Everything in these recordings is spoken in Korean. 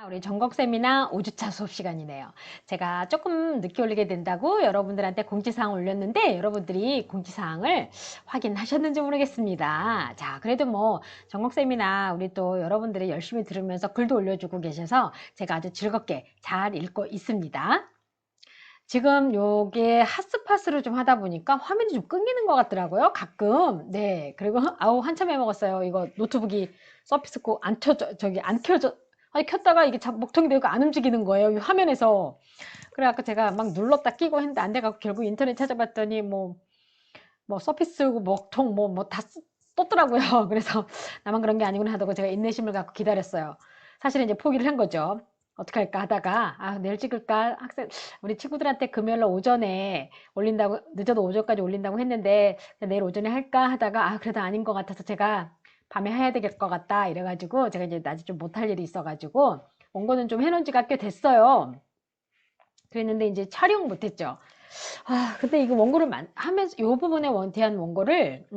우리 전공 세미나 5주차 수업 시간이네요. 제가 조금 늦게 올리게 된다고 여러분들한테 공지사항 올렸는데 여러분들이 공지사항을 확인하셨는지 모르겠습니다. 자, 그래도 뭐 전공 세미나 우리 또 여러분들이 열심히 들으면서 글도 올려주고 계셔서 제가 아주 즐겁게 잘 읽고 있습니다. 지금 요게 핫스팟으로 좀 하다 보니까 화면이 좀 끊기는 것 같더라고요. 가끔. 네. 그리고 아우 한참 해먹었어요. 이거 노트북이 서피스 코 안 켜져 저기 안 켜져 아니 켰다가 이게 목통이 되고 안 움직이는 거예요. 이 화면에서. 그래갖고 제가 막 눌렀다 끼고 했는데 안 돼갖고 결국 인터넷 찾아봤더니 뭐 서피스 목통 다 떴더라고요. 그래서 나만 그런 게 아니구나 하다고 제가 인내심을 갖고 기다렸어요. 사실은 이제 포기를 한 거죠. 어떻게 할까 하다가 내일 찍을까 학생 우리 친구들한테 금요일날 오전에 올린다고 늦어도 오전까지 올린다고 했는데 내일 오전에 할까 하다가 그래도 아닌 것 같아서 제가 밤에 해야 될 것 같다 이래가지고 제가 이제 낮에 좀 못할 일이 있어가지고 원고는 좀 해놓은 지가 꽤 됐어요. 그랬는데 이제 촬영 못했죠. 근데 이거 원고를 하면서 이 부분에 대한 원고를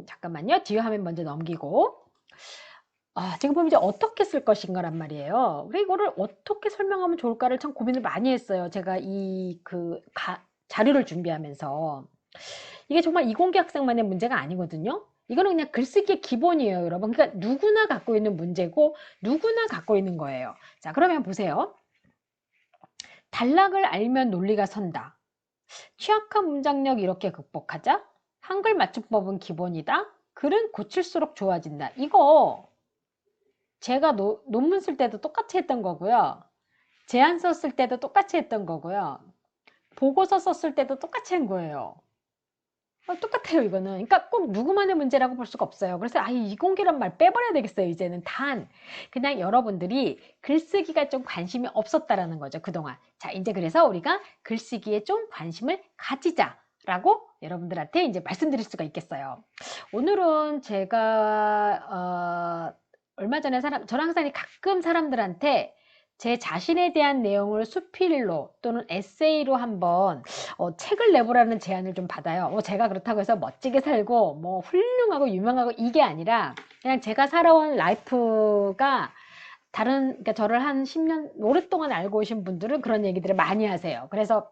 잠깐만요. 뒤에 화면 먼저 넘기고 지금 보면 이제 어떻게 쓸 것인가란 말이에요. 우리 이거를 어떻게 설명하면 좋을까를 참 고민을 많이 했어요. 제가 자료를 준비하면서. 이게 정말 이공계 학생만의 문제가 아니거든요. 이거는 그냥 글쓰기의 기본이에요, 여러분. 그러니까 누구나 갖고 있는 문제고 누구나 갖고 있는 거예요. 자, 그러면 보세요. 단락을 알면 논리가 선다. 취약한 문장력 이렇게 극복하자. 한글 맞춤법은 기본이다. 글은 고칠수록 좋아진다. 이거 제가 논문 쓸 때도 똑같이 했던 거고요. 제안 썼을 때도 똑같이 했던 거고요. 보고서 썼을 때도 똑같이 한 거예요. 똑같아요, 이거는. 그러니까 꼭 누구만의 문제라고 볼 수가 없어요. 그래서 이공계란 말 빼버려야 되겠어요, 이제는. 그냥 여러분들이 글쓰기가 좀 관심이 없었다라는 거죠, 그동안. 자, 이제 그래서 우리가 글쓰기에 좀 관심을 가지자라고 여러분들한테 이제 말씀드릴 수가 있겠어요. 오늘은 제가, 얼마 전에 저랑 항상 가끔 사람들한테 제 자신에 대한 내용을 수필로 또는 에세이로 한번 책을 내보라는 제안을 좀 받아요. 제가 그렇다고 해서 멋지게 살고 뭐 훌륭하고 유명하고 이게 아니라 그냥 제가 살아온 라이프가 그러니까 저를 한 10년 오랫동안 알고 오신 분들은 그런 얘기들을 많이 하세요. 그래서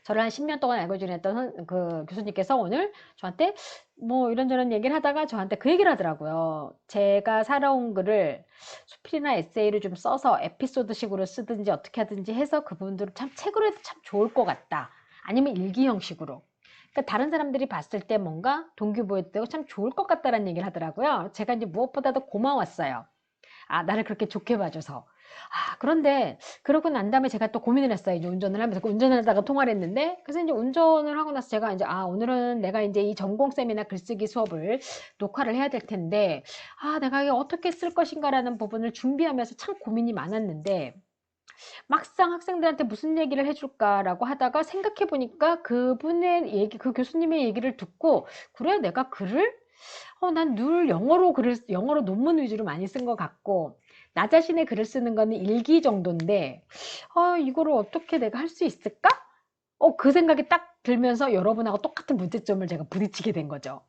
저를 한 10년 동안 알고 지냈던 그 교수님께서 오늘 저한테 뭐 이런저런 얘기를 하다가 저한테 그 얘기를 하더라고요. 제가 살아온 글을 수필이나 에세이를 좀 써서 에피소드식으로 쓰든지 어떻게 하든지 해서 그분들을 참 책으로 해도 참 좋을 것 같다. 아니면 일기 형식으로. 그러니까 다른 사람들이 봤을 때 뭔가 동기부여되고 참 좋을 것 같다라는 얘기를 하더라고요. 제가 이제 무엇보다도 고마웠어요. 나를 그렇게 좋게 봐줘서. 그런데 그러고 난 다음에 제가 또 고민을 했어요. 이제 운전을 하면서 운전을 하다가 통화를 했는데 그래서 이제 운전을 하고 나서 제가 이제 오늘은 내가 이제 이 전공쌤이나 글쓰기 수업을 녹화를 해야 될 텐데 내가 이게 어떻게 쓸 것인가라는 부분을 준비하면서 참 고민이 많았는데 막상 학생들한테 무슨 얘기를 해줄까라고 하다가 생각해 보니까 그분의 얘기, 그 교수님의 얘기를 듣고 그래 내가 글을 난 늘 영어로 논문 위주로 많이 쓴 것 같고, 나 자신의 글을 쓰는 거는 일기 정도인데, 이거를 어떻게 내가 할 수 있을까? 그 생각이 딱 들면서 여러분하고 똑같은 문제점을 제가 부딪히게 된 거죠.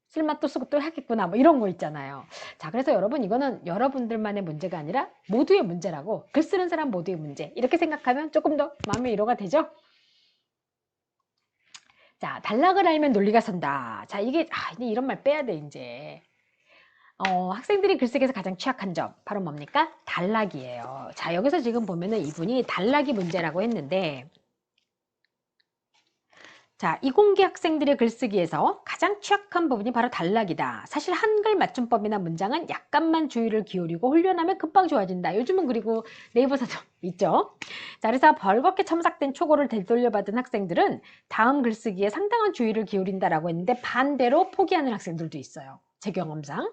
쓸맛도 쓰고 또 하겠구나, 뭐 이런 거 있잖아요. 자, 그래서 여러분, 이거는 여러분들만의 문제가 아니라 모두의 문제라고, 글 쓰는 사람 모두의 문제. 이렇게 생각하면 조금 더 마음의 위로가 되죠? 자, 단락을 알면 논리가 선다. 자, 이제 이런 말 빼야 돼, 이제. 학생들이 글쓰기에서 가장 취약한 점 바로 뭡니까? 단락이에요. 자, 여기서 지금 보면은 이분이 단락이 문제라고 했는데 자, 이공계 학생들의 글쓰기에서 가장 취약한 부분이 바로 단락이다. 사실 한글 맞춤법이나 문장은 약간만 주의를 기울이고 훈련하면 금방 좋아진다. 요즘은 그리고 네이버 사전 있죠. 자, 그래서 벌겋게 첨삭된 초고를 되돌려받은 학생들은 다음 글쓰기에 상당한 주의를 기울인다라고 했는데 반대로 포기하는 학생들도 있어요. 제 경험상.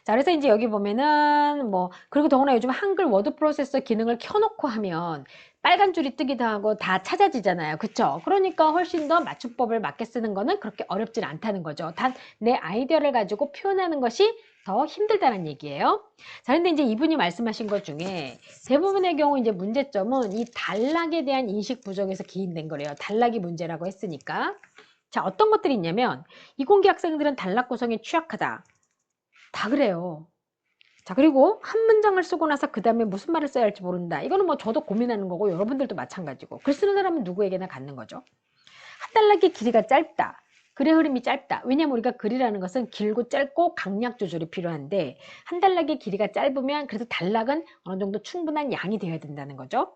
자, 그래서 이제 여기 보면은 그리고 더구나 요즘 한글 워드 프로세서 기능을 켜놓고 하면 빨간 줄이 뜨기도 하고 다 찾아지잖아요. 그쵸? 그러니까 훨씬 더 맞춤법을 맞게 쓰는 거는 그렇게 어렵진 않다는 거죠. 단 내 아이디어를 가지고 표현하는 것이 더 힘들다는 얘기예요. 자, 근데 이제 이분이 말씀하신 것 중에 대부분의 경우 이제 문제점은 이 단락에 대한 인식 부족에서 기인된 거래요. 단락이 문제라고 했으니까. 자, 어떤 것들이 있냐면 이공계 학생들은 단락 구성에 취약하다. 다 그래요. 자, 그리고 한 문장을 쓰고 나서 그 다음에 무슨 말을 써야 할지 모른다. 이거는 뭐 저도 고민하는 거고 여러분들도 마찬가지고 글 쓰는 사람은 누구에게나 갖는 거죠. 한 단락의 길이가 짧다. 글의 흐름이 짧다. 왜냐면 우리가 글이라는 것은 길고 짧고 강약 조절이 필요한데 한 단락의 길이가 짧으면 그래서 단락은 어느 정도 충분한 양이 되어야 된다는 거죠.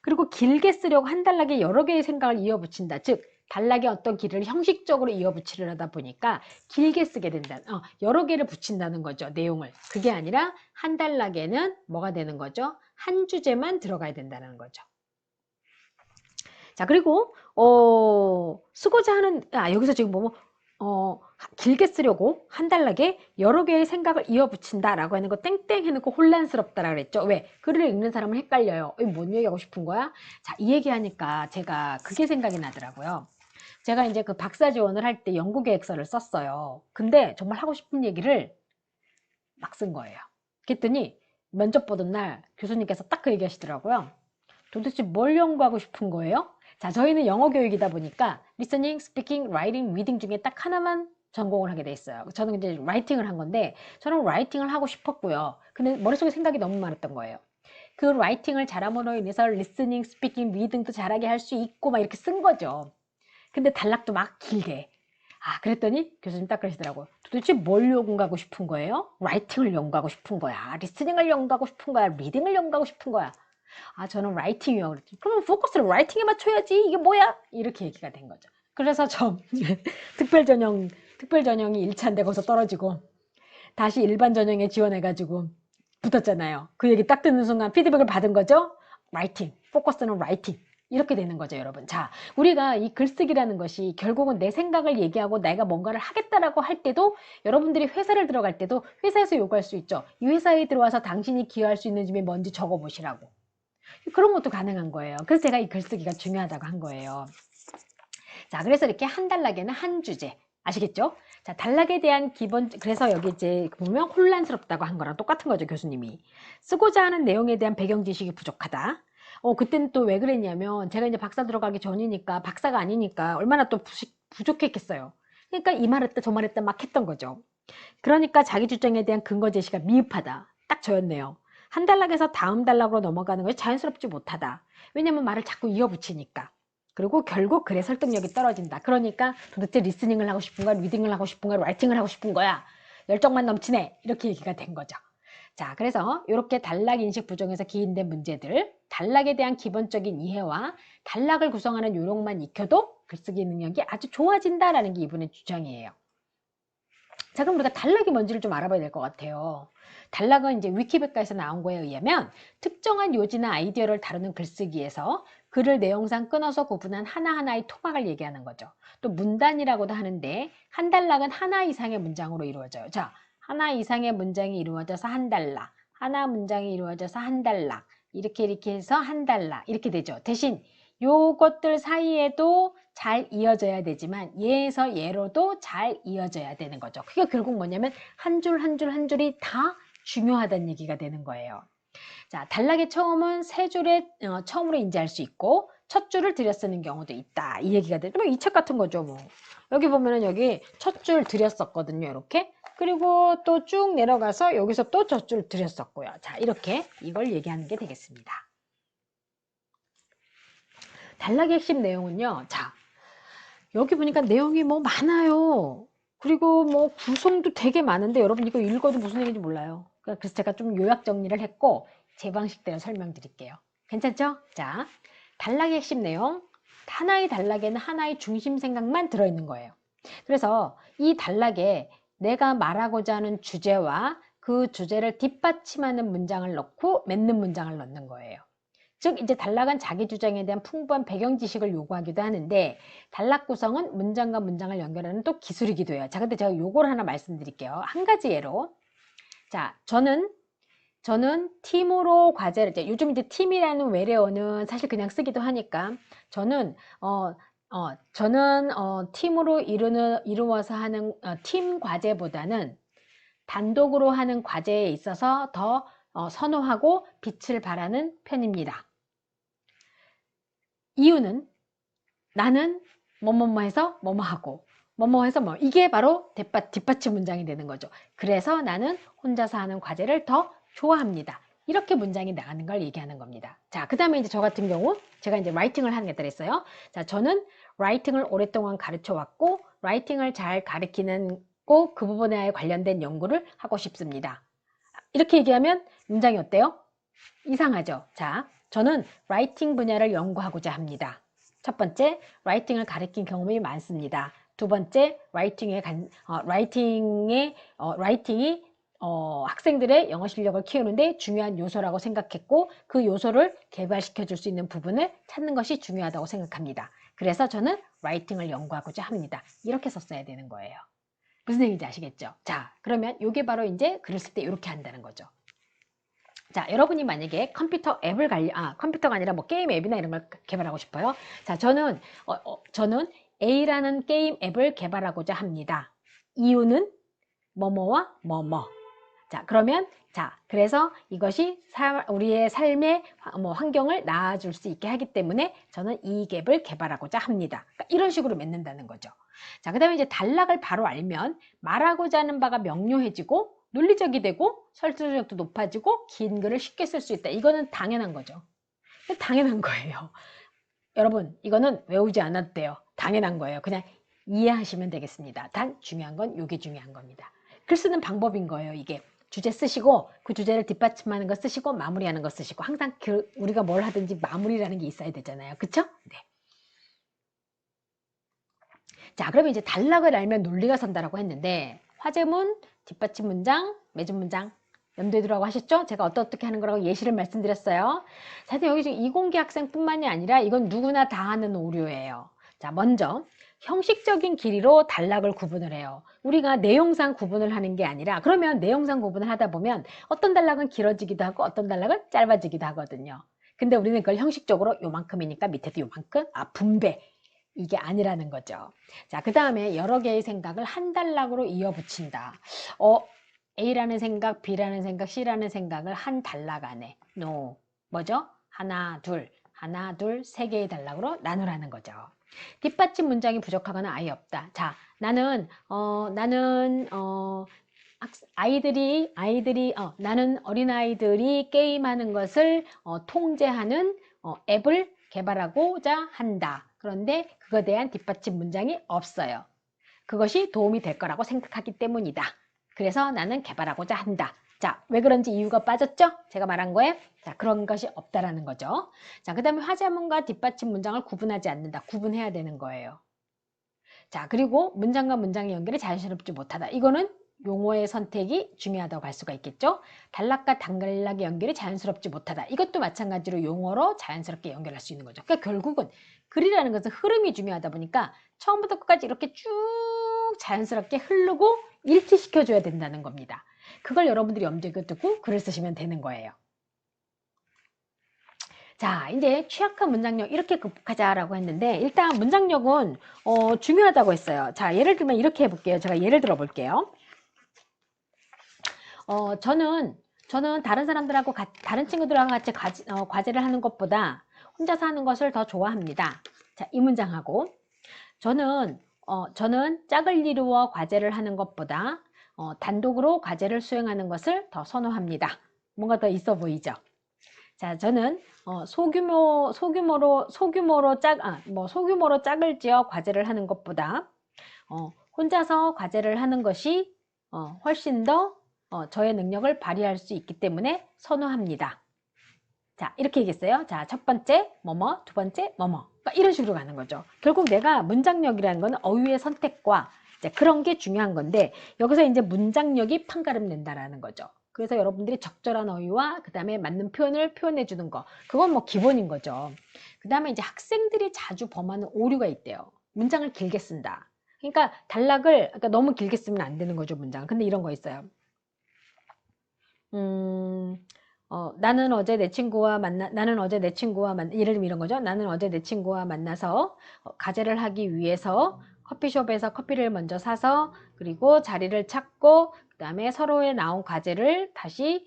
그리고 길게 쓰려고 한 단락에 여러 개의 생각을 이어붙인다. 즉 단락의 어떤 길을 형식적으로 이어붙이려 하다 보니까 길게 쓰게 된다. 여러 개를 붙인다는 거죠. 내용을. 그게 아니라 한 단락에는 뭐가 되는 거죠? 한 주제만 들어가야 된다는 거죠. 자, 그리고 쓰고자 하는 여기서 지금 길게 쓰려고 한 단락에 여러 개의 생각을 이어붙인다 라고 하는 거 땡땡 해놓고 혼란스럽다라고 그랬죠. 왜? 글을 읽는 사람은 헷갈려요. 뭔 얘기하고 싶은 거야? 자, 이 얘기하니까 제가 그게 생각이 나더라고요. 제가 이제 그 박사 지원을 할 때 연구 계획서를 썼어요. 근데 정말 하고 싶은 얘기를 막 쓴 거예요. 그랬더니 면접 보던 날 교수님께서 딱 그 얘기 하시더라고요. 도대체 뭘 연구하고 싶은 거예요? 자, 저희는 영어 교육이다 보니까 listening, speaking, writing, reading 중에 딱 하나만 전공을 하게 돼 있어요. 저는 이제 라이팅을 한 건데 저는 라이팅을 하고 싶었고요. 근데 머릿속에 생각이 너무 많았던 거예요. 그 라이팅을 잘함으로 인해서 listening, speaking, reading도 잘하게 할 수 있고 막 이렇게 쓴 거죠. 근데 단락도 막 길게. 그랬더니 교수님 딱 그러시더라고요. 도대체 뭘 연구하고 싶은 거예요? 라이팅을 연구하고 싶은 거야? 리스닝을 연구하고 싶은 거야? 리딩을 연구하고 싶은 거야? 저는 라이팅이요. 그러면 포커스를 라이팅에 맞춰야지. 이게 뭐야? 이렇게 얘기가 된 거죠. 그래서 저 특별 전형이 1차인데 거기서 떨어지고 다시 일반 전형에 지원해가지고 붙었잖아요. 그 얘기 딱 듣는 순간 피드백을 받은 거죠. 라이팅, 포커스는 라이팅. 이렇게 되는 거죠, 여러분. 자, 우리가 이 글쓰기라는 것이 결국은 내 생각을 얘기하고 내가 뭔가를 하겠다라고 할 때도 여러분들이 회사를 들어갈 때도 회사에서 요구할 수 있죠. 이 회사에 들어와서 당신이 기여할 수 있는 점이 뭔지 적어보시라고. 그런 것도 가능한 거예요. 그래서 제가 이 글쓰기가 중요하다고 한 거예요. 자, 그래서 이렇게 한 단락에는 한 주제. 아시겠죠? 자, 단락에 대한 그래서 여기 이제 보면 혼란스럽다고 한 거랑 똑같은 거죠, 교수님이. 쓰고자 하는 내용에 대한 배경 지식이 부족하다. 그때는 또 왜 그랬냐면, 제가 이제 박사 들어가기 전이니까, 박사가 아니니까, 얼마나 또 부족했겠어요. 그러니까 이 말 했다, 저 말 했다 막 했던 거죠. 그러니까 자기 주장에 대한 근거 제시가 미흡하다. 딱 저였네요. 한 단락에서 다음 단락으로 넘어가는 것이 자연스럽지 못하다. 왜냐면 말을 자꾸 이어붙이니까. 그리고 결국 글의 설득력이 떨어진다. 그러니까 도대체 리스닝을 하고 싶은 거야, 리딩을 하고 싶은 거야, 라이팅을 하고 싶은 거야. 열정만 넘치네. 이렇게 얘기가 된 거죠. 자, 그래서 이렇게 단락 인식 부정에서 기인된 문제들, 단락에 대한 기본적인 이해와 단락을 구성하는 요령만 익혀도 글쓰기 능력이 아주 좋아진다라는 게 이분의 주장이에요. 자, 그럼 우리가 단락이 뭔지를 좀 알아봐야 될 것 같아요. 단락은 이제 위키백과에서 나온 거에 의하면 특정한 요지나 아이디어를 다루는 글쓰기에서 글을 내용상 끊어서 구분한 하나하나의 토막을 얘기하는 거죠. 또 문단이라고도 하는데 한 단락은 하나 이상의 문장으로 이루어져요. 자, 하나 이상의 문장이 이루어져서 한 단락, 하나 문장이 이루어져서 한 단락, 이렇게 해서 한 단락 이렇게 되죠. 대신 요것들 사이에도 잘 이어져야 되지만 얘에서 얘로도 잘 이어져야 되는 거죠. 그게 결국 뭐냐면 한 줄 한 줄 한 줄이 다 중요하다는 얘기가 되는 거예요. 자, 단락의 처음은 세 줄에 처음으로 인지할 수 있고 첫 줄을 들여 쓰는 경우도 있다. 이 얘기가 되죠. 이 책 같은 거죠, 뭐. 여기 보면은 여기 첫 줄 들여 썼거든요, 이렇게. 그리고 또 쭉 내려가서 여기서 또 첫 줄 들여 썼고요. 자, 이렇게 이걸 얘기하는 게 되겠습니다. 단락의 핵심 내용은요. 자, 여기 보니까 내용이 뭐 많아요. 그리고 뭐 구성도 되게 많은데 여러분 이거 읽어도 무슨 얘기인지 몰라요. 그래서 제가 좀 요약 정리를 했고 제 방식대로 설명드릴게요. 괜찮죠? 자, 단락의 핵심 내용. 하나의 단락에는 하나의 중심 생각만 들어있는 거예요. 그래서 이 단락에 내가 말하고자 하는 주제와 그 주제를 뒷받침하는 문장을 넣고 맺는 문장을 넣는 거예요. 즉 이제 단락은 자기 주장에 대한 풍부한 배경 지식을 요구하기도 하는데 단락 구성은 문장과 문장을 연결하는 또 기술이기도 해요. 자, 근데 제가 요걸 하나 말씀드릴게요. 한 가지 예로. 자, 저는 팀으로 과제를 요즘 이제 팀이라는 외래어는 사실 그냥 쓰기도 하니까 저는 팀으로 이루어서 하는 팀 과제보다는 단독으로 하는 과제에 있어서 더 선호하고 빛을 발하는 편입니다. 이유는 나는 뭐뭐뭐 해서 뭐뭐 하고 뭐뭐 해서 뭐 이게 바로 뒷받침 문장이 되는 거죠. 그래서 나는 혼자서 하는 과제를 더 좋아합니다. 이렇게 문장이 나가는 걸 얘기하는 겁니다. 자, 그 다음에 이제 저 같은 경우 제가 이제 라이팅을 하는 게 있어요. 자, 저는 라이팅을 오랫동안 가르쳐 왔고 라이팅을 잘 가르치는 꼭 그 부분에 관련된 연구를 하고 싶습니다. 이렇게 얘기하면 문장이 어때요? 이상하죠? 자, 저는 라이팅 분야를 연구하고자 합니다. 첫 번째, 라이팅을 가르친 경험이 많습니다. 두 번째, 라이팅이 학생들의 영어 실력을 키우는데 중요한 요소라고 생각했고 그 요소를 개발시켜 줄 수 있는 부분을 찾는 것이 중요하다고 생각합니다. 그래서 저는 라이팅을 연구하고자 합니다. 이렇게 썼어야 되는 거예요. 무슨 얘기인지 아시겠죠? 자, 그러면 이게 바로 이제 글을 쓸 때 이렇게 한다는 거죠. 자, 여러분이 만약에 컴퓨터가 아니라 뭐 게임 앱이나 이런 걸 개발하고 싶어요. 자, 저는 A라는 게임 앱을 개발하고자 합니다. 이유는 뭐뭐와 뭐뭐. 자, 그러면 그래서 이것이 우리의 삶의 환경을 나아줄 수 있게 하기 때문에 저는 이 앱을 개발하고자 합니다. 그러니까 이런 식으로 맺는다는 거죠. 자, 그 다음에 이제 단락을 바로 알면 말하고자 하는 바가 명료해지고 논리적이 되고 설득력도 높아지고 긴 글을 쉽게 쓸 수 있다. 이거는 당연한 거죠. 당연한 거예요. 여러분, 이거는 외우지 않아도 돼요. 당연한 거예요. 그냥 이해하시면 되겠습니다. 단 중요한 건 이게 중요한 겁니다. 글 쓰는 방법인 거예요. 이게 주제 쓰시고 그 주제를 뒷받침하는 거 쓰시고 마무리하는 거 쓰시고 항상 우리가 뭘 하든지 마무리라는 게 있어야 되잖아요. 그쵸? 네. 자, 그러면 이제 단락을 알면 논리가 선다라고 했는데 화제문, 뒷받침 문장, 맺은 문장 염두에 두라고 하셨죠? 제가 어떻게 하는 거라고 예시를 말씀드렸어요. 사실 여기 지금 이공계 학생뿐만이 아니라 이건 누구나 다 하는 오류예요. 자, 먼저 형식적인 길이로 단락을 구분을 해요. 우리가 내용상 구분을 하는 게 아니라 그러면 내용상 구분을 하다 보면 어떤 단락은 길어지기도 하고 어떤 단락은 짧아지기도 하거든요. 근데 우리는 그걸 형식적으로 요만큼이니까 밑에도 요만큼, 분배. 이게 아니라는 거죠. 자, 그 다음에 여러 개의 생각을 한 단락으로 이어 붙인다. A라는 생각, B라는 생각, C라는 생각을 한 단락 안에 뭐죠? 하나, 둘, 세 개의 단락으로 나누라는 거죠. 뒷받침 문장이 부족하거나 아예 없다. 자, 나는 나는 어린아이들이 게임하는 것을 통제하는 앱을 개발하고자 한다. 그런데 그거에 대한 뒷받침 문장이 없어요. 그것이 도움이 될 거라고 생각하기 때문이다. 그래서 나는 개발하고자 한다. 자, 왜 그런지 이유가 빠졌죠? 제가 말한 거에 그런 것이 없다라는 거죠. 자, 그 다음에 화자문과 뒷받침 문장을 구분하지 않는다. 구분해야 되는 거예요. 자, 그리고 문장과 문장의 연결이 자연스럽지 못하다. 이거는 용어의 선택이 중요하다고 할 수가 있겠죠. 단락과 단락의 연결이 자연스럽지 못하다. 이것도 마찬가지로 용어로 자연스럽게 연결할 수 있는 거죠. 그러니까 결국은 글이라는 것은 흐름이 중요하다 보니까 처음부터 끝까지 이렇게 쭉 자연스럽게 흐르고 일치시켜줘야 된다는 겁니다. 그걸 여러분들이 염두에 두고 글을 쓰시면 되는 거예요. 자, 이제 취약한 문장력 이렇게 극복하자라고 했는데 일단 문장력은 중요하다고 했어요. 자, 예를 들면 이렇게 해볼게요. 제가 예를 들어 볼게요. 저는 다른 사람들하고 다른 친구들하고 같이 과제를 하는 것보다 혼자서 하는 것을 더 좋아합니다. 자, 이 문장하고 저는 짝을 이루어 과제를 하는 것보다 단독으로 과제를 수행하는 것을 더 선호합니다. 뭔가 더 있어 보이죠? 자, 저는 소규모로 짝을 지어 과제를 하는 것보다 혼자서 과제를 하는 것이 훨씬 더 저의 능력을 발휘할 수 있기 때문에 선호합니다. 자, 이렇게 얘기했어요. 자, 첫 번째 뭐뭐, 두 번째 뭐뭐. 그러니까 이런 식으로 가는 거죠. 결국 내가 문장력이라는 건 어휘의 선택과 이제 그런 게 중요한 건데 여기서 이제 문장력이 판가름 낸다라는 거죠. 그래서 여러분들이 적절한 어휘와 그 다음에 맞는 표현을 표현해 주는 거, 그건 뭐 기본인 거죠. 그 다음에 이제 학생들이 자주 범하는 오류가 있대요. 문장을 길게 쓴다. 그러니까 너무 길게 쓰면 안 되는 거죠, 문장. 근데 이런 거 있어요. 나는 어제 내 친구와 예를 들면 이런 거죠. 나는 어제 내 친구와 만나서 과제를 하기 위해서 커피숍에서 커피를 먼저 사서 그리고 자리를 찾고 그 다음에 서로의 나온 과제를 다시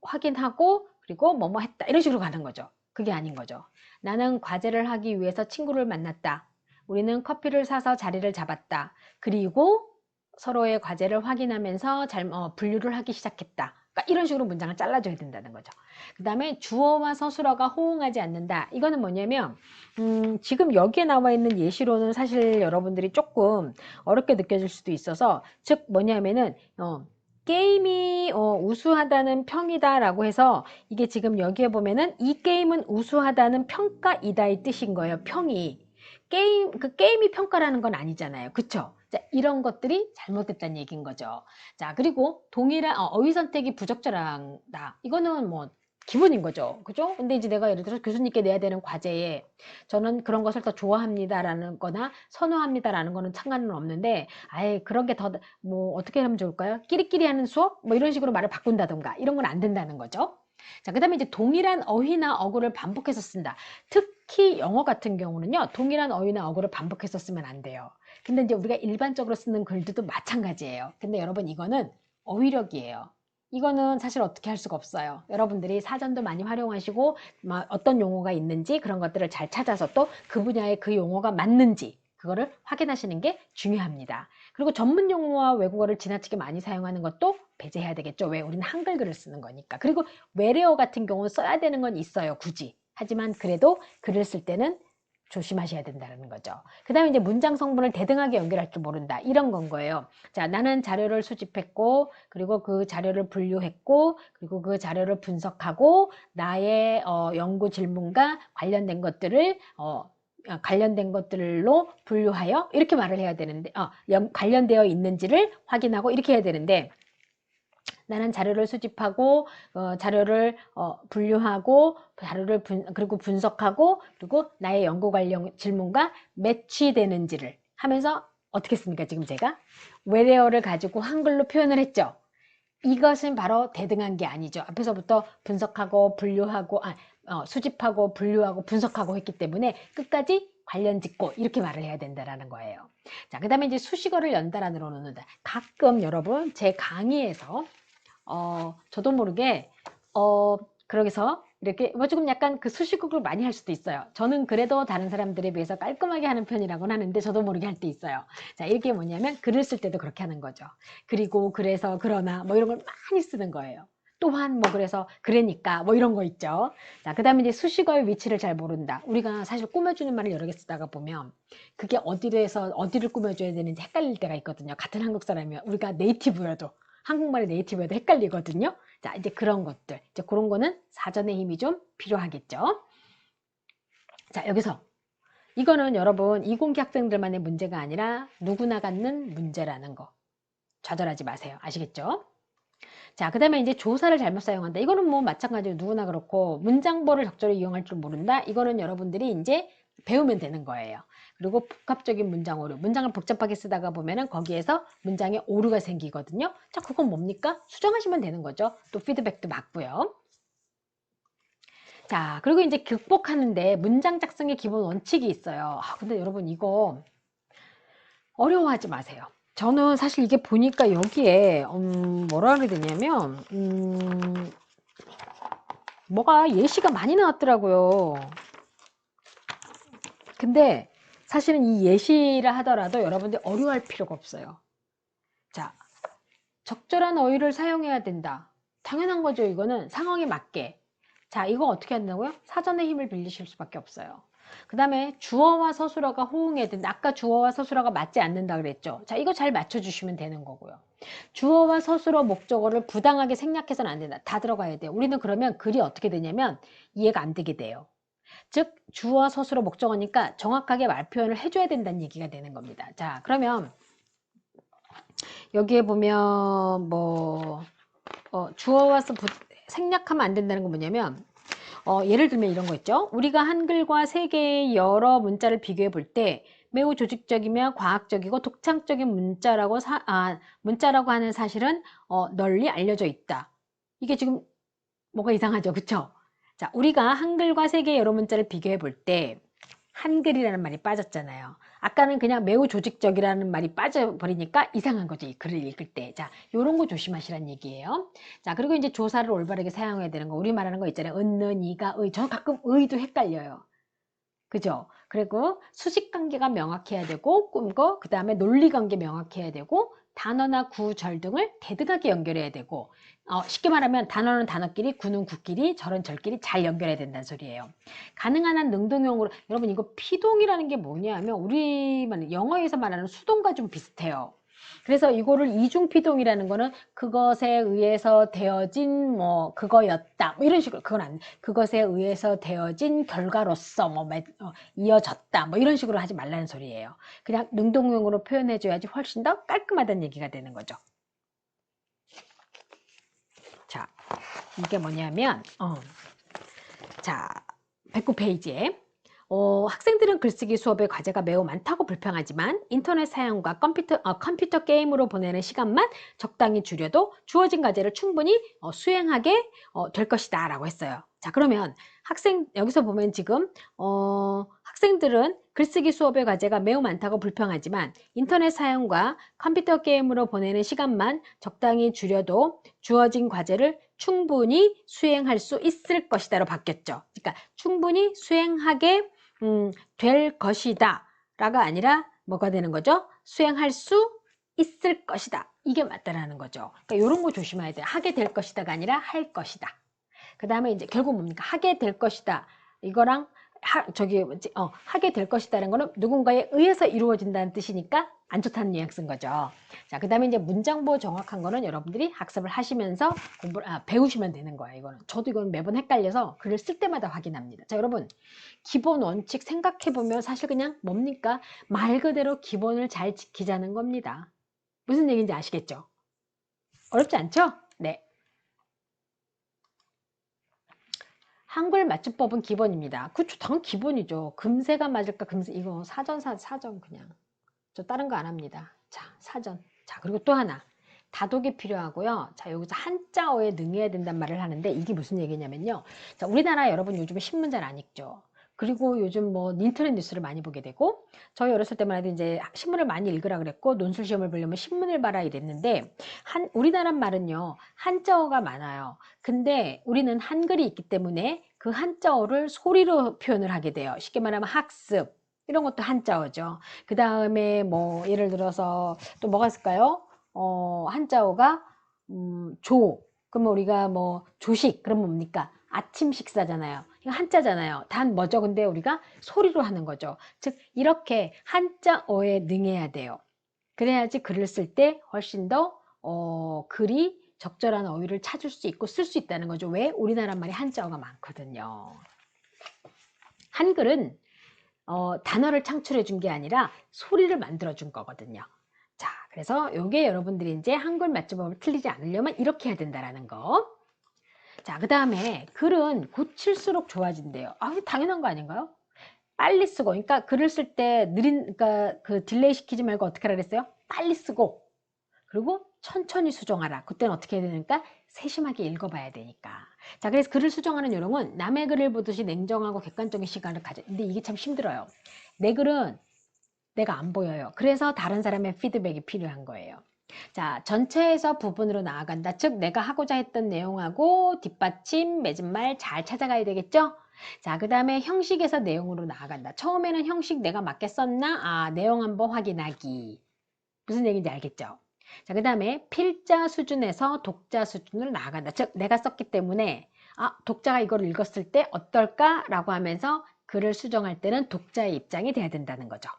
확인하고 그리고 뭐뭐 했다. 이런 식으로 가는 거죠. 그게 아닌 거죠. 나는 과제를 하기 위해서 친구를 만났다. 우리는 커피를 사서 자리를 잡았다. 그리고 서로의 과제를 확인하면서 분류를 하기 시작했다. 그러니까 이런 식으로 문장을 잘라줘야 된다는 거죠. 그 다음에 주어와 서술어가 호응하지 않는다. 이거는 뭐냐면 지금 여기에 나와 있는 예시로는 사실 여러분들이 조금 어렵게 느껴질 수도 있어서, 즉 뭐냐면은 게임이 우수하다는 평이다 라고 해서, 이게 지금 여기에 보면은 이 게임은 우수하다는 평가이다 이 뜻인 거예요. 평이. 게임이 평가라는 건 아니잖아요. 그쵸? 자, 이런 것들이 잘못됐다는 얘기인 거죠. 자, 그리고 동일한 어휘 선택이 부적절하다. 이거는 뭐 기본인 거죠. 그죠? 근데 이제 내가 예를 들어서 교수님께 내야 되는 과제에 저는 그런 것을 더 좋아합니다라는 거나 선호합니다라는 거는 상관은 없는데, 아예 그런 게 더 뭐 어떻게 하면 좋을까요? 끼리끼리 하는 수업? 뭐 이런 식으로 말을 바꾼다던가 이런 건 안 된다는 거죠. 자, 그 다음에 이제 동일한 어휘나 어구를 반복해서 쓴다. 특히 영어 같은 경우는요, 동일한 어휘나 어구를 반복해서 쓰면 안 돼요. 근데 이제 우리가 일반적으로 쓰는 글들도 마찬가지예요. 근데 여러분, 이거는 어휘력이에요. 이거는 사실 어떻게 할 수가 없어요. 여러분들이 사전도 많이 활용하시고 어떤 용어가 있는지 그런 것들을 잘 찾아서 또 그 분야에 그 용어가 맞는지 그거를 확인하시는 게 중요합니다. 그리고 전문 용어와 외국어를 지나치게 많이 사용하는 것도 배제해야 되겠죠. 왜? 우리는 한글 글을 쓰는 거니까. 그리고 외래어 같은 경우는 써야 되는 건 있어요. 굳이. 하지만 그래도 글을 쓸 때는 조심하셔야 된다는 거죠. 그 다음에 이제 문장 성분을 대등하게 연결할 줄 모른다. 이런 건 거예요. 자, 나는 자료를 수집했고, 그리고 그 자료를 분류했고, 그리고 그 자료를 분석하고, 나의 연구 질문과 관련된 것들을 관련된 것들로 분류하여 이렇게 말을 해야 되는데, 관련되어 있는지를 확인하고 이렇게 해야 되는데, 나는 자료를 수집하고 자료를 분류하고 그리고 분석하고 그리고 나의 연구 관련 질문과 매치되는지를 하면서 어떻게 했습니까? 지금 제가 외래어를 가지고 한글로 표현을 했죠. 이것은 바로 대등한 게 아니죠. 앞에서부터 분석하고 분류하고 수집하고 분류하고 분석하고 했기 때문에 끝까지 관련 짓고 이렇게 말을 해야 된다는 거예요. 자, 그 다음에 이제 수식어를 연달아로 놓는다. 가끔 여러분 제 강의에서 저도 모르게 그러게서 이렇게 뭐 조금 약간 그 수식어를 많이 할 수도 있어요. 저는 그래도 다른 사람들에 비해서 깔끔하게 하는 편이라고는 하는데 저도 모르게 할 때 있어요. 자, 이게 뭐냐면 글을 쓸 때도 그렇게 하는 거죠. 그리고 그래서 그러나 뭐 이런 걸 많이 쓰는 거예요. 또한 뭐 그래서 그러니까 뭐 이런 거 있죠. 자, 그 다음에 이제 수식어의 위치를 잘 모른다. 우리가 사실 꾸며주는 말을 여러 개 쓰다가 보면 그게 어디에서 어디를 꾸며줘야 되는지 헷갈릴 때가 있거든요. 같은 한국 사람이면 우리가 네이티브여도 한국말의 네이티브에도 헷갈리거든요. 자, 이제 그런 것들, 이제 그런 거는 사전의 힘이 좀 필요하겠죠. 자, 여기서 이거는 여러분 이공기 학생들만의 문제가 아니라 누구나 갖는 문제라는 거 좌절하지 마세요. 아시겠죠? 자, 그 다음에 이제 조사를 잘못 사용한다. 이거는 뭐 마찬가지로 누구나 그렇고, 문장보를 적절히 이용할 줄 모른다. 이거는 여러분들이 이제 배우면 되는 거예요. 그리고 복합적인 문장 오류. 문장을 복잡하게 쓰다가 보면은 거기에서 문장에 오류가 생기거든요. 자, 그건 뭡니까? 수정하시면 되는 거죠. 또 피드백도 맞고요. 자, 그리고 이제 극복하는데 문장 작성의 기본 원칙이 있어요. 근데 여러분 이거 어려워하지 마세요. 저는 사실 이게 보니까 여기에 뭐라 그래야 되냐면 뭐가 예시가 많이 나왔더라고요. 근데 사실은 이 예시라 하더라도 여러분들 어려워할 필요가 없어요. 자, 적절한 어휘를 사용해야 된다. 당연한 거죠. 이거는 상황에 맞게. 자, 이거 어떻게 한다고요? 사전의 힘을 빌리실 수밖에 없어요. 그 다음에 주어와 서술어가 호응해야 된다. 아까 주어와 서술어가 맞지 않는다 그랬죠. 자, 이거 잘 맞춰주시면 되는 거고요. 주어와 서술어 목적어를 부당하게 생략해서는 안 된다. 다 들어가야 돼요. 우리는 그러면 글이 어떻게 되냐면 이해가 안 되게 돼요. 즉 주어와 서술어 목적어니까 정확하게 말 표현을 해줘야 된다는 얘기가 되는 겁니다. 자, 그러면 여기에 보면 뭐 주어와 생략하면 안 된다는 건 뭐냐면 예를 들면 이런 거 있죠. 우리가 한글과 세계의 여러 문자를 비교해 볼 때 매우 조직적이며 과학적이고 독창적인 문자라고 하는 사실은 널리 알려져 있다. 이게 지금 뭐가 이상하죠, 그쵸? 자, 우리가 한글과 세계의 여러 문자를 비교해 볼 때 한글이라는 말이 빠졌잖아요. 아까는 그냥 매우 조직적이라는 말이 빠져버리니까 이상한 거죠. 이 글을 읽을 때. 자, 요런 거 조심하시란 얘기예요. 자, 그리고 이제 조사를 올바르게 사용해야 되는 거. 우리 말하는 거 있잖아요. 은는, 이가, 의. 저 가끔 의도 헷갈려요. 그죠? 그리고 수직 관계가 명확해야 되고 꿈거, 그 다음에 논리 관계 명확해야 되고 단어나 구, 절 등을 대등하게 연결해야 되고 쉽게 말하면 단어는 단어끼리, 구는 구끼리, 절은 절끼리 잘 연결해야 된다는 소리예요. 가능한 한 능동형으로 여러분 이거 피동이라는 게 뭐냐면 우리 영어에서 말하는 수동과 좀 비슷해요. 그래서 이거를 이중피동이라는 거는 그것에 의해서 되어진 뭐 그거였다 뭐 이런 식으로 그건 안 그것에 의해서 되어진 결과로서 뭐 이어졌다 뭐 이런 식으로 하지 말라는 소리예요. 그냥 능동형으로 표현해 줘야지 훨씬 더 깔끔하다는 얘기가 되는 거죠. 자, 이게 뭐냐면 자 109페이지에 학생들은 글쓰기 수업의 과제가 매우 많다고 불평하지만 인터넷 사용과 컴퓨터 게임으로 보내는 시간만 적당히 줄여도 주어진 과제를 충분히 수행하게 될 것이다 라고 했어요. 자, 그러면 여기서 보면 지금 학생들은 글쓰기 수업의 과제가 매우 많다고 불평하지만 인터넷 사용과 컴퓨터 게임으로 보내는 시간만 적당히 줄여도 주어진 과제를 충분히 수행할 수 있을 것이다로 바뀌었죠. 그러니까 충분히 수행하게 될 것이다 라가 아니라 뭐가 되는 거죠? 수행할 수 있을 것이다. 이게 맞다라는 거죠. 그러니까 이런 거 조심해야 돼요. 하게 될 것이다가 아니라 할 것이다. 그 다음에 이제 결국 뭡니까? 하게 될 것이다. 이거랑 하게 될 것이다라는 거는 누군가에 의해서 이루어진다는 뜻이니까 안 좋다는 뉘앙스인 거죠. 자, 그 다음에 이제 문장보 정확한 거는 여러분들이 학습을 하시면서 배우시면 되는 거예요. 이거는 저도 이건 매번 헷갈려서 글을 쓸 때마다 확인합니다. 자, 여러분 기본 원칙 생각해 보면 사실 그냥 뭡니까? 말 그대로 기본을 잘 지키자는 겁니다. 무슨 얘기인지 아시겠죠? 어렵지 않죠? 네. 한글 맞춤법은 기본입니다. 그쵸, 당 기본이죠. 금세가 맞을까, 금세. 이거 사전 그냥. 저 다른 거 안 합니다. 자, 사전. 자, 그리고 또 하나. 다독이 필요하고요. 자, 여기서 한자어에 능해야 된단 말을 하는데 이게 무슨 얘기냐면요. 자, 우리나라 여러분 요즘에 신문 잘 안 읽죠. 그리고 요즘 뭐 인터넷 뉴스를 많이 보게 되고 저희 어렸을 때만 해도 이제 신문을 많이 읽으라 그랬고 논술 시험을 보려면 신문을 봐라 이랬는데 우리나라 말은요. 한자어가 많아요. 근데 우리는 한글이 있기 때문에 그 한자어를 소리로 표현을 하게 돼요. 쉽게 말하면 학습 이런 것도 한자어죠. 그 다음에 뭐 예를 들어서 또 뭐가 있을까요? 한자어가 그러면 우리가 뭐 조식 그럼 뭡니까? 아침 식사잖아요. 이거 한자잖아요. 단 뭐죠? 근데 우리가 소리로 하는 거죠. 즉 이렇게 한자어에 능해야 돼요. 그래야지 글을 쓸 때 훨씬 더 글이 적절한 어휘를 찾을 수 있고 쓸 수 있다는 거죠. 왜? 우리나라 말이 한자어가 많거든요. 한글은 단어를 창출해 준 게 아니라 소리를 만들어 준 거거든요. 자, 그래서 요게 여러분들이 이제 한글 맞춤법을 틀리지 않으려면 이렇게 해야 된다라는 거. 자, 그 다음에 글은 고칠수록 좋아진대요. 당연한 거 아닌가요? 빨리 쓰고, 그러니까 글을 쓸 때 그러니까 그 딜레이 시키지 말고 어떻게 하라 그랬어요? 빨리 쓰고, 그리고 천천히 수정하라. 그때는 어떻게 해야 되니까? 세심하게 읽어봐야 되니까. 자, 그래서 글을 수정하는 요령은 남의 글을 보듯이 냉정하고 객관적인 시간을 가져. 근데 이게 참 힘들어요. 내 글은 내가 안 보여요. 그래서 다른 사람의 피드백이 필요한 거예요. 자, 전체에서 부분으로 나아간다. 즉, 내가 하고자 했던 내용하고 뒷받침, 맺은 말 잘 찾아가야 되겠죠? 자, 그 다음에 형식에서 내용으로 나아간다. 처음에는 형식 내가 맞게 썼나? 내용 한번 확인하기. 무슨 얘기인지 알겠죠? 자, 그 다음에 필자 수준에서 독자 수준으로 나아간다. 즉, 내가 썼기 때문에 독자가 이걸 읽었을 때 어떨까? 라고 하면서 글을 수정할 때는 독자의 입장이 돼야 된다는 거죠.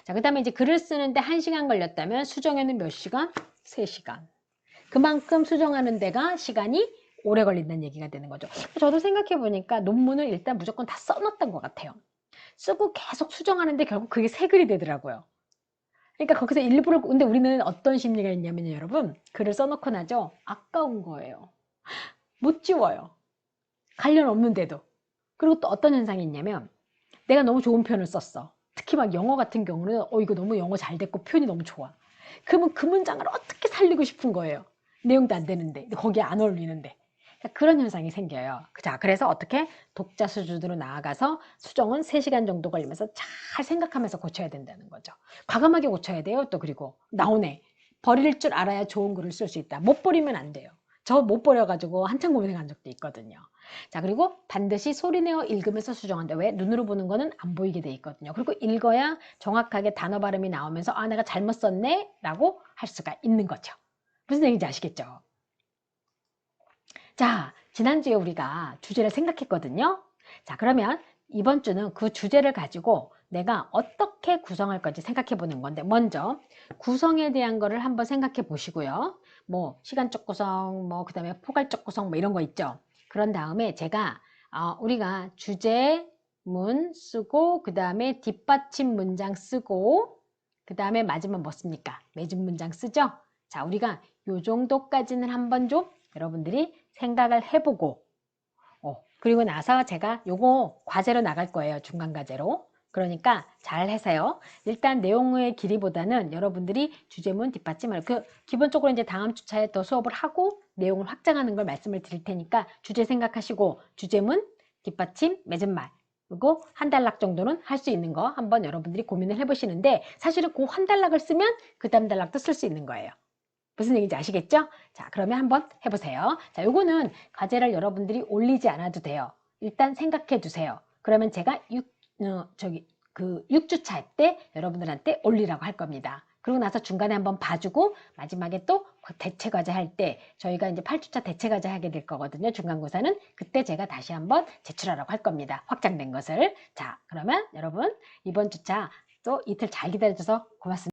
자, 그 다음에 이제 글을 쓰는데 1시간 걸렸다면 수정에는 몇 시간? 3시간. 그만큼 수정하는 데가 시간이 오래 걸린다는 얘기가 되는 거죠. 저도 생각해 보니까 논문을 일단 무조건 다 써놨던 것 같아요. 쓰고 계속 수정하는데 결국 그게 새 글이 되더라고요. 그러니까 거기서 일부러, 근데 우리는 어떤 심리가 있냐면요, 여러분. 글을 써놓고 나죠? 아까운 거예요. 못 지워요. 관련 없는데도. 그리고 또 어떤 현상이 있냐면, 내가 너무 좋은 표현을 썼어. 특히 막 영어 같은 경우는, 이거 너무 영어 잘 됐고 표현이 너무 좋아. 그러면 그 문장을 어떻게 살리고 싶은 거예요. 내용도 안 되는데, 거기에 안 어울리는데. 그런 현상이 생겨요. 자, 그래서 어떻게 독자 수준으로 나아가서 수정은 3시간 정도 걸리면서 잘 생각하면서 고쳐야 된다는 거죠. 과감하게 고쳐야 돼요. 또 그리고 나오네. 버릴 줄 알아야 좋은 글을 쓸 수 있다. 못 버리면 안 돼요. 저 못 버려가지고 한참 고생한 적도 있거든요. 자, 그리고 반드시 소리내어 읽으면서 수정한다. 왜? 눈으로 보는 거는 안 보이게 돼 있거든요. 그리고 읽어야 정확하게 단어 발음이 나오면서 아, 내가 잘못 썼네 라고 할 수가 있는 거죠. 무슨 얘기인지 아시겠죠? 자, 지난주에 우리가 주제를 생각했거든요. 자, 그러면 이번 주는 그 주제를 가지고 내가 어떻게 구성할 건지 생각해 보는 건데, 먼저 구성에 대한 거를 한번 생각해 보시고요. 뭐 시간적 구성, 뭐 그다음에 포괄적 구성 뭐 이런 거 있죠. 그런 다음에 제가 우리가 주제문 쓰고 그다음에 뒷받침 문장 쓰고 그다음에 마지막 뭐 씁니까? 매듭 문장 쓰죠. 자, 우리가 요 정도까지는 한번 좀 여러분들이 생각을 해보고 그리고 나서 제가 요거 과제로 나갈 거예요. 중간 과제로. 그러니까 잘 하세요. 일단 내용의 길이보다는 여러분들이 주제문, 뒷받침을 기본적으로 이제 다음 주차에 더 수업을 하고 내용을 확장하는 걸 말씀을 드릴 테니까 주제 생각하시고 주제문, 뒷받침, 맺은말 그리고 한 단락 정도는 할 수 있는 거 한번 여러분들이 고민을 해보시는데 사실은 그 한 단락을 쓰면 그 다음 단락도 쓸 수 있는 거예요. 무슨 얘기인지 아시겠죠? 자, 그러면 한번 해보세요. 자, 요거는 과제를 여러분들이 올리지 않아도 돼요. 일단 생각해 두세요. 그러면 제가 6주차 때 여러분들한테 올리라고 할 겁니다. 그리고 나서 중간에 한번 봐주고 마지막에 또 대체 과제 할 때 저희가 이제 8주차 대체 과제 하게 될 거거든요. 중간고사는 그때 제가 다시 한번 제출하라고 할 겁니다. 확장된 것을. 자, 그러면 여러분 이번 주차 또 이틀 잘 기다려줘서 고맙습니다.